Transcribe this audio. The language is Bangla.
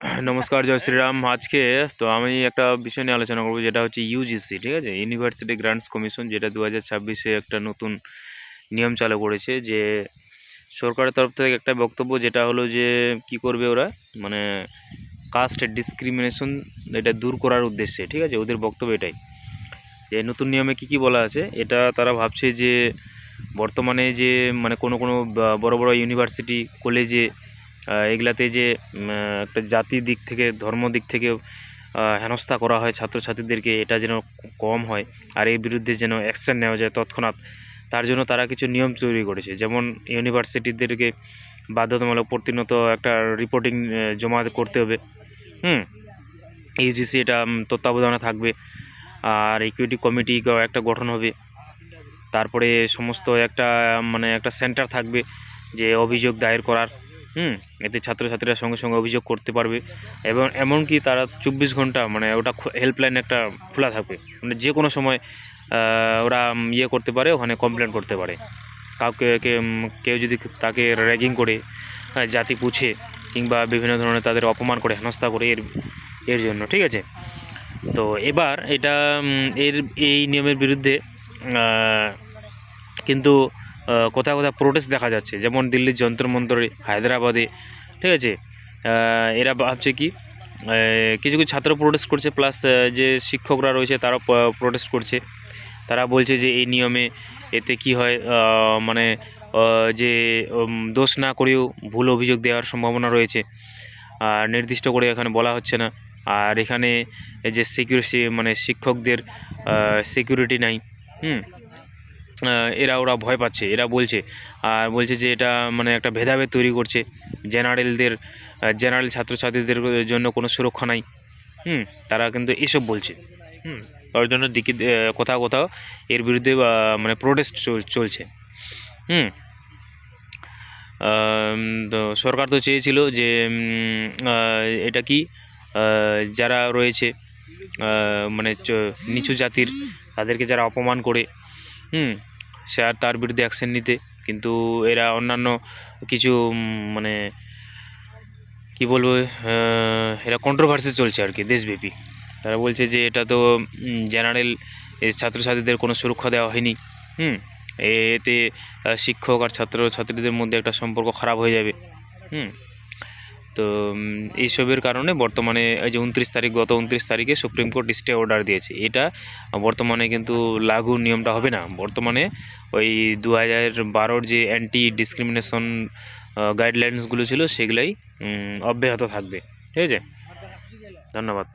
নমস্কার, জয় শ্রীরাম। আজকে তো আমি একটা বিষয় নিয়ে আলোচনা করবো, যেটা হচ্ছে ইউজিসি, ঠিক আছে, ইউনিভার্সিটি গ্রান্টস কমিশন, যেটা 2026-এ একটা নতুন নিয়ম চালু করেছে। যে সরকারের তরফ থেকে একটা বক্তব্য, যেটা হলো যে কি করবে ওরা, মানে কাস্ট ডিসক্রিমিনেশন এটা দূর করার উদ্দেশ্যে, ঠিক আছে, ওদের বক্তব্য এটাই। যে নতুন নিয়মে কি বলা আছে, এটা তারা ভাবছে যে বর্তমানে যে মানে কোনো বড় বড় ইউনিভার্সিটি, কলেজে এগুলাতে যে একটা জাতির দিক থেকে, ধর্ম দিক থেকে হেনস্থা করা হয় ছাত্রছাত্রীদেরকে, এটা যেন কম হয়, আর এর বিরুদ্ধে যেন অ্যাকশন নেওয়া যায় তৎক্ষণাৎ। তার জন্য তারা কিছু নিয়ম তৈরি করেছে, যেমন ইউনিভার্সিটিদেরকে বাধ্যতামূলক প্রতিনিয়ত একটা রিপোর্টিং জমা করতে হবে। ইউজিসি এটা তত্ত্বাবধানে থাকবে, আর ইকুইটি কমিটি একটা গঠন হবে। তারপরে সমস্ত একটা একটা সেন্টার থাকবে যে অভিযোগ দায়ের করার। এতে ছাত্রছাত্রীরা সঙ্গে সঙ্গে অভিযোগ করতে পারবে, এবং এমনকি তারা 24 ঘন্টা ওটা হেল্পলাইন একটা খোলা থাকবে, যে কোনো সময় ওরা করতে পারে, ওখানে কমপ্লেন করতে পারে। কাউকে কেউ যদি তাকে র্যাগিং করে, জাতি পুছে, কিংবা বিভিন্ন ধরনের তাদের অপমান করে, হেনস্থা করে, এর জন্য, ঠিক আছে। তো এবার এটা এই নিয়মের বিরুদ্ধে কিন্তু কোথাও কোথাও প্রোটেস্ট দেখা যাচ্ছে, যেমন দিল্লির যন্তর মন্তরে, হায়দ্রাবাদে, ঠিক আছে। এরা ভাবছে কি, কিছু কিছু ছাত্র প্রোটেস্ট করছে, প্লাস যে শিক্ষকরা রয়েছে তারাও প্রোটেস্ট করছে। তারা বলছে যে এই নিয়মে এতে কি হয়, যে দোষ না করেও ভুল অভিযোগ দেওয়ার সম্ভাবনা রয়েছে, আর নির্দিষ্ট করে এখানে বলা হচ্ছে না। আর এখানে যে সিকিউরিটি, শিক্ষকদের সিকিউরিটি নাই। ওরা ভয় পাচ্ছে, এরা বলছে। আর বলছে যে এটা একটা ভেদাভেদ তৈরি করছে, জেনারেল ছাত্রছাত্রীদের জন্য কোনো সুরক্ষা নাই। তারা কিন্তু এসব বলছে। তার জন্য কোথাও কোথাও এর বিরুদ্ধে প্রোটেস্ট চলছে। তো সরকার তো চেয়েছিল যে এটা কি, যারা রয়েছে নিচু জাতির, তাদেরকে যারা অপমান করে, সে আর তার বিরুদ্ধে অ্যাকশন নিতে, কিন্তু এরা অন্যান্য কিছু কি বলবো, এরা কন্ট্রোভার্সি চলছে আর কি দেশব্যাপী। তারা বলছে যে এটা তো জেনারেল ছাত্রছাত্রীদের কোনো সুরক্ষা দেওয়া হয়নি। এতে শিক্ষক আর ছাত্রছাত্রীদের মধ্যে একটা সম্পর্ক খারাপ হয়ে যাবে। তো এইসবের কারণে বর্তমানে এই যে 29 তারিখ, গত 29 তারিখে সুপ্রিম কোর্ট স্টে অর্ডার দিয়েছে। এটা বর্তমানে কিন্তু লাগু নিয়মটা হবে না। বর্তমানে ওই 2012-র যে অ্যান্টি ডিসক্রিমিনেশন গাইডলাইন্সগুলো ছিল, সেগুলাই অব্যাহত থাকবে, ঠিক আছে। ধন্যবাদ।